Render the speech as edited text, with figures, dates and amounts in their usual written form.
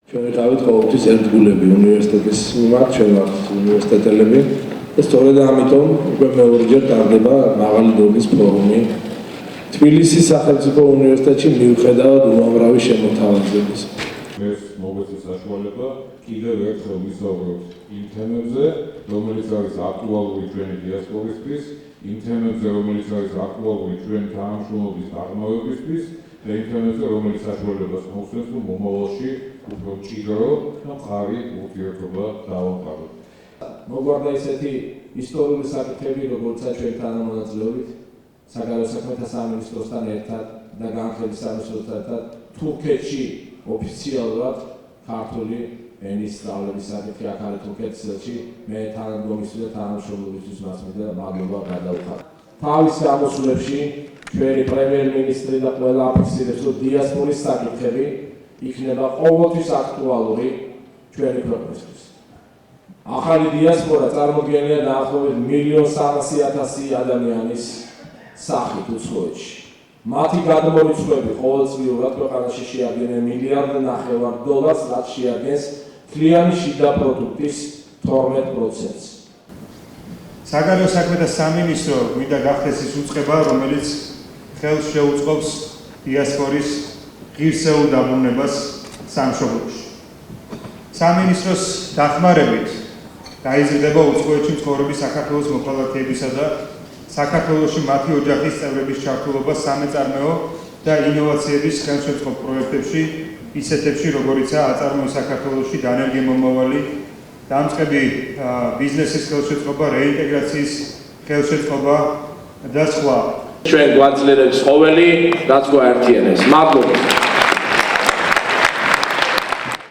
Ჩვენ ვიყავით ყოველთვის ერთგულები უნივერსიტეტის მიმართ, ჩვენ ვართ უნივერსიტეტელები და სწორედ ამიტომ უკვე მეორეჯერ ტარდება მაღალი დონის ფორუმი თბილისის სახელმწიფო უნივერსიტეტში მიუხედავად უამრავი შემოთავაზების. ეს მოგეცეს საშუალება კიდევ ერთხელ ვისაუბროთ იმ თემებზე, რომელიც არის აქტუალური ჩვენი დიასპორისთვის, იმ თემებზე, რომელიც არის აქტუალური ჩვენი თანამშრომლობის დაღმავებისთვის და იმ თემებზე, რომელიც საშუალებას მოგვცემს, რომ მომავალში უფრო მჭიდრო და მყარი ურთიერთობა დავამყაროთ. მოგვარდა ისეთი ისტორიული საკითხები, როგორიცაა ჩვენი თანამონაწილეობით საგარეო საქმეთა სამინისტროსთან ერთად და განათლების სამინისტროსთან ერთად თურქეთში ოფიციალურად ქართული ენის სწავლების საკითხი აქ არის თურქეთში მე თანამგზნობის და თანამშრომლობისთვის მას მინდა მადლობა გადავხატო. თავის გამოსვლებში ჩვენი პრემიერ-მინისტრი და ყველა აფიქსირებს, რომ დიასპორის საკითხები იქნება ყოველთვის აქტუალური ჩვენი ქვეყნისთვის. ახალი დიასპორა წარმოდგენილია დაახლოებით 1,300,000 ადამიანის სახით უცხოეთში. მათი გადმორიცხვები ყოველწლიურად ქვეყანაში შეადგენენ $1,500,000, რაც შეადგენს მთლიანი შიდა პროდუქტის 12%-ს. საგარეო საქმეთა სამინისტრო მინდა გახდეს ის უწყება, რომელიც ხელს შეუწყობს დიასპორის ღირსეულ დაბრუნებას სამშობლოში. სამინისტროს დახმარებით გაიზრდება უცხოეთში მცხოვრები საქართველოს მოქალაქეებისა და საქართველოში მათი ოჯახის წევრების ჩართულობა სამეწარმეო და ინოვაციების ხელშეწყობ პროექტებში, ისეთებში, როგორიცაა აწარმოო საქართველოში დანერგი მომავალი, დამწყები ბიზნესის ხელშეწყობა, რეინტეგრაციის ხელშეწყობა და სხვა. ჩვენ გვაძლიერებს ყოველი რაც გვაერთიანებს. მადლობა.